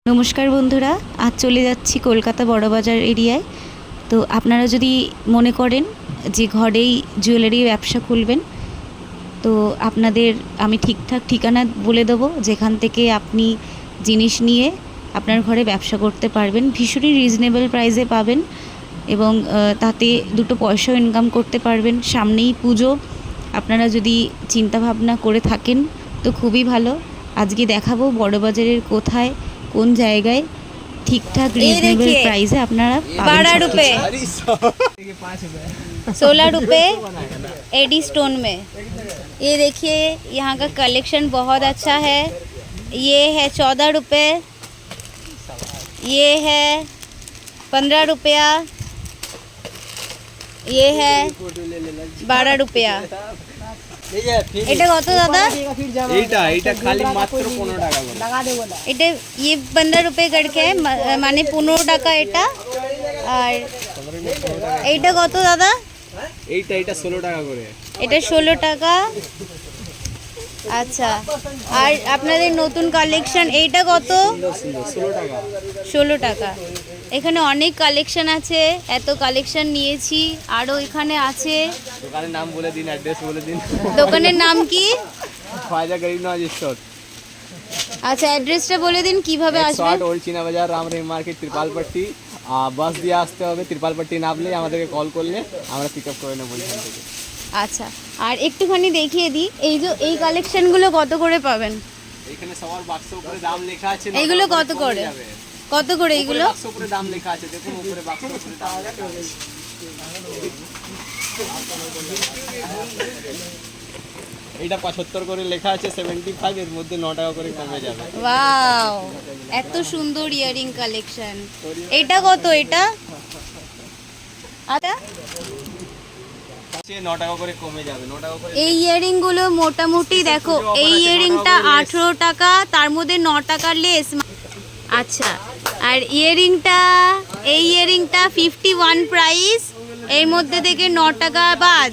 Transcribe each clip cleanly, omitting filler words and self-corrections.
নমস্কার বন্ধুরা, আজ চলে যাচ্ছি কলকাতা বড়বাজার এরিয়ায়। তো আপনারা যদি মনে করেন যে ঘরেই জুয়েলারি ব্যবসা খুলবেন, তো আপনাদের আমি ঠিকঠাক ঠিকানা বলে দেবো, যেখান থেকে আপনি জিনিস নিয়ে আপনার ঘরে ব্যবসা করতে পারবেন। ভীষণই রিজনেবল প্রাইসে পাবেন এবং তাতে দুটো পয়সাও ইনকাম করতে পারবেন। সামনেই পুজো, আপনারা যদি চিন্তাভাবনা করে থাকেন তো খুবই ভালো। আজকে দেখাবো বড়বাজারের কোথায় কোন জায়গায় ঠিকঠাক रीजनेबल प्राइस है। अपना 12 रुपए 16 रुपए एडी स्टोन में। ये देखिए यहाँ का कलेक्शन बहुत अच्छा है। ये है 14 रुपए, ये है 15 रुपया, ये है 12 रुपया। এটা কত দাদা? এইটা খালি মাত্র 15 টাকা করে। এটা ये 15 रुपए करके है, মানে 15 টাকা এটা। আর এইটা কত দাদা? এইটা 16 টাকা করে। এটা 16 টাকা। আচ্ছা, আর আপনাদের নতুন কালেকশন এইটা কত? 16 টাকা। 16 টাকা। এখানে অনেক কালেকশন আছে, এত কালেকশন নিয়েছি। আরও এখানে আছে। দোকানের নাম বলে দিন, অ্যাড্রেস বলে দিন। দোকানের নাম কি? ख्वाजा गरीब नवाज स्टोर। আচ্ছা, অ্যাড্রেসটা বলে দিন কিভাবে আসবেন। 108 ওল্ড চীনা বাজার, রামরহিম মার্কেট, ত্রিপালপট্টি। বাস দিয়ে আসতে হবে, ত্রিপালপট্টি নামলে আমাদেরকে কল করলে আমরা পিক আপ করে নেব এখান থেকে। আচ্ছা, আর একটুখানি দেখিয়ে দিই, এই কালেকশনগুলো কত করে পাবেন? এখানে সবার বাক্স উপরে দাম লেখা আছে। এইগুলো কত করে? কত করে এইগুলো? বাক্স উপরে দাম লেখা আছে, দেখুন উপরে বাক্স উপরে দাম লেখা আছে। এইটা 75 করে লেখা আছে, 75, এর মধ্যে 9 টাকা করে কমে যাবে। ওয়াও, এত সুন্দর ইয়ারিং কালেকশন। এটা কত? এটা আটা 9 টাকা করে কমে যাবে, 9 টাকা করে। এই ইয়ারিং গুলো মোটামুটি দেখো, এই ইয়ারিংটা 18 টাকা, তার মধ্যে 9 টাকা লেস। আচ্ছা, আর এই ইয়ারিংটা 51 প্রাইস, এর মধ্যে থেকে 9 টাকা বাদ।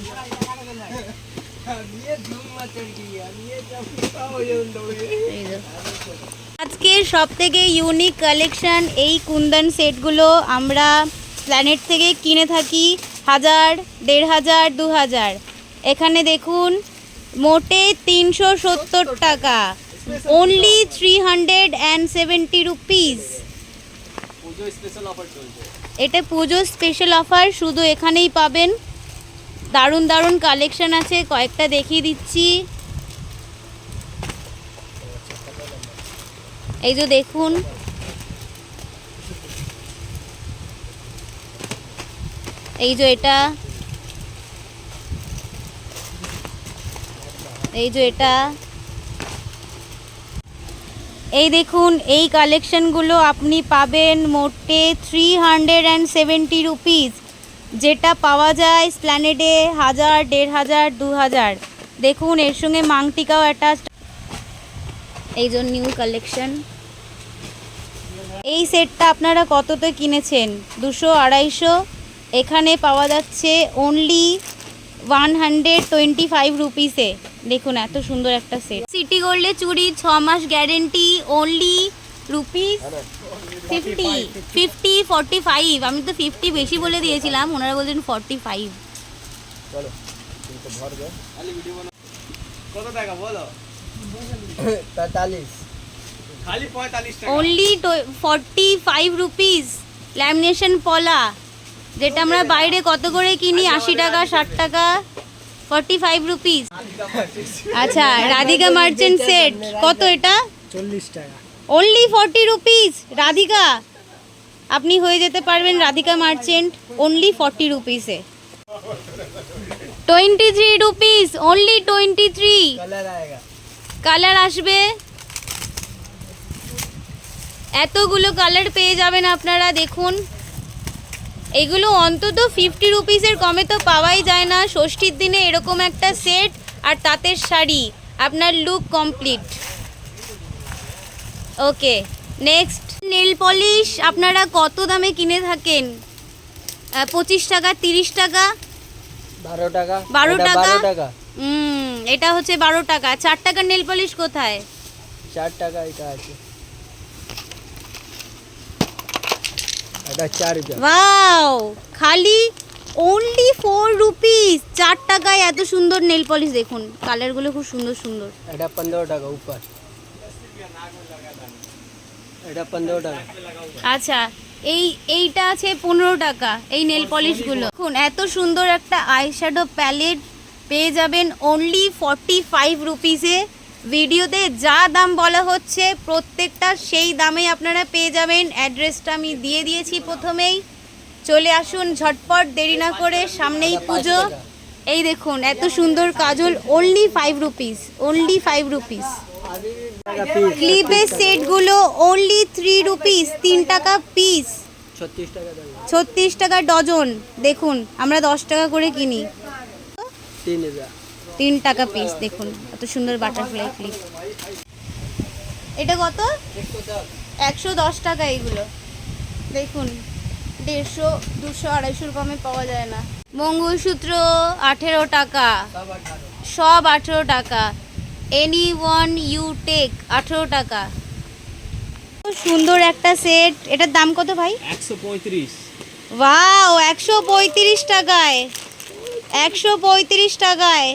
আজকের সব থেকে ইউনিক কালেকশন এই কুন্দন সেটগুলো আমরা প্ল্যানেট থেকে কিনে থাকি 1000, 1500, 2000। এখানে দেখুন মোটে 370 টাকা, অনলি 370 রুপিস। পুজো স্পেশাল অফার চলছে। এটা পুজো স্পেশাল অফার, শুধু এখানেই পাবেন। দারুণ দারুণ কালেকশন আছে, কয়েকটা দেখিয়ে দিচ্ছি। এই যে দেখুন, এই যে এটা, এই যে এটা, এই দেখুন এই কালেকশনগুলো আপনি পাবেন মোটে 370 রুপিস, যেটা পাওয়া যায় স্প্ল্যানেডে 1000, 1500, 2000। দেখুন এর সঙ্গে মাংটিকাও অ্যাটাচ। এই যে নিউ কালেকশন। এই সেটটা আপনারা কততে কিনেছেন? 200, 250। এখানে পাওয়া যাচ্ছে অনলি 125 রুপিসে। দেখুন এত সুন্দর একটা সেট। সিটি গোল্ডে চুড়ি 6 মাস গ্যারেন্টি, অনলি রুপিস 50, 45। আমি তো 50 বেশি বলে দিয়েছিলাম, ওনারা বলছেন 45। কত টাকা বলো? 45, খালি 45 টাকা। Only 45 rupees. ল্যামিনেশন পলা, যেটা আমরা বাইরে কত করে কিনি? 80 টাকা, 60 টাকা। 45 রুপিস। আচ্ছা, রাধিকা মার্চেন্ট সেট কত? এটা 40 টাকা। Only 40 rupees. রাধিকা, আপনি হয়ে যেতে পারবেন Radhika merchant only 40 রুপিসে। 23 rupees, only 23। Colour आएगा। কালার আসবে, এতগুলো কালার পেয়ে যাবেন আপনারা। দেখুন এগুলো অন্তত 50 রুপিসের কমে তো পাওয়াই যায় না। ষষ্ঠীর দিনে এরকম একটা সেট আর তাঁতের শাড়ি, আপনার লুক কমপ্লিট। ওকে, নেক্সট নেল পলিশ আপনারা কত দামে কিনে থাকেন? 25 টাকা, 30 টাকা, 12 টাকা। 12 টাকা। 12 টাকা। এটা হচ্ছে 12 টাকা। 4 টাকার নেল পলিশ কোথায়? 4 টাকা এটা আছে। এটা 4 रुपया ওয়াও, খালি অনলি 4 রুপিস, 4 টাকায় এত সুন্দর নেল পলিশ। দেখুন কালারগুলো খুব সুন্দর সুন্দর। এটা 15 টাকা উপর, এটা 15 টাকা। আচ্ছা, এইটা আছে 15 টাকা, এই নেল পলিশগুলো। দেখুন এত সুন্দর একটা আইশ্যাডো প্যালেট পেয়ে যাবেন অনলি 45 রুপিসে। ভিডিওতে যা দাম বলা হচ্ছে প্রত্যেকটা সেই দামে আপনারা পেয়ে যাবেন। অ্যাড্রেসটা আমি দিয়ে দিয়েছি প্রথমেই। চলে আসুন ঝটপট, দেরি না করে, সামনেই পুজো। এই দেখুন এত সুন্দর kajal only 5 rupees, only 5 rupees. ক্লিপের সেটগুলো অনলি 3 রুপিস, 3 টাকা পিস, 36 টাকা দাম, 36 টাকা ডজন। দেখুন আমরা 10 টাকা করে কিনি, 3000। 3 টাকা পিস। দেখুন এত সুন্দর বাটারফ্লাই ক্লিপ। এটা কত? 110 টাকা এগুলো। দেখুন 150, 200, 250 কমে পাওয়া যায় না। মঙ্গলসূত্র 18 টাকা, সব 18 টাকা। এনি ওয়ান ইউ টেক 18 টাকা। খুব সুন্দর একটা সেট। এটার দাম কত ভাই? 135। ওয়াও, 135 টাকায়, 135 টাকায়।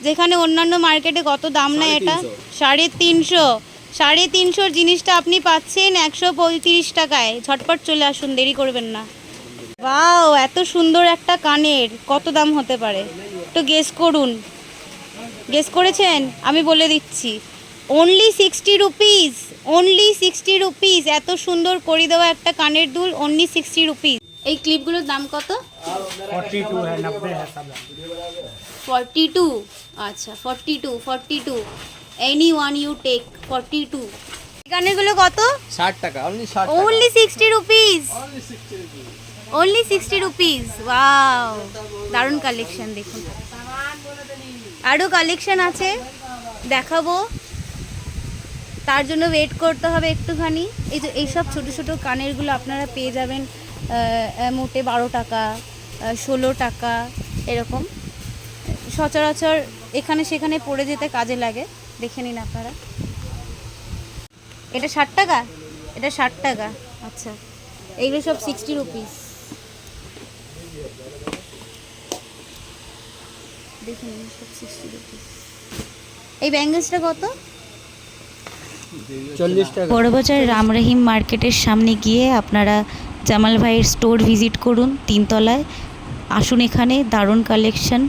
যেখানে অন্যান্য মার্কেটে কত দাম নেয় এটা? 350। 350 জিনিসটা আপনি পাচ্ছেন 135 টাকায়। ঝটপট চলে আসুন, দেরি করবেন না। ওয়াও, এত সুন্দর একটা কানের কত দাম হতে পারে একটু গেস করুন। গেস করেছেন? আমি বলে দিচ্ছি, অনলি 60 রুপিস, অনলি 60 রুপিস। এত সুন্দর করে দেওয়া একটা কানের দুল অনলি 60 রুপিস। এই ক্লিপগুলোর দাম কত? 42 है, 90 है सब। 42। আচ্ছা 42। Any one you take 42। কানেরগুলো কত? 60 টাকা, অনলি 60 টাকা। Only 60 rupees, only 60 rupees. Wow, দারুণ কালেকশন। দেখুন আরও কালেকশন আছে, দেখাবো। তার জন্য ওয়েট করতে হবে একটুখানি। এই যে এইসব ছোটো ছোটো কানেরগুলো আপনারা পেয়ে যাবেন মোটে 12 টাকা, 16 টাকা এরকম। সচরাচর এখানে সেখানে পড়ে যেতে কাজে লাগে। দেখে নিন আপনারা। এটা 60 টাকা, এটা 60 টাকা। আচ্ছা, এইগুলো সব 60 রুপিস। দেখুন সব 60 রুপিস। এই ব্যাঙ্গেলসটা কত? 40 টাকা। বড়বাজার রাম রহিম মার্কেটের সামনে গিয়ে আপনারা জামাল ভাইয়ের স্টোর ভিজিট করুন 3 তলায়। আসুন, এখানে দারুণ কালেকশন।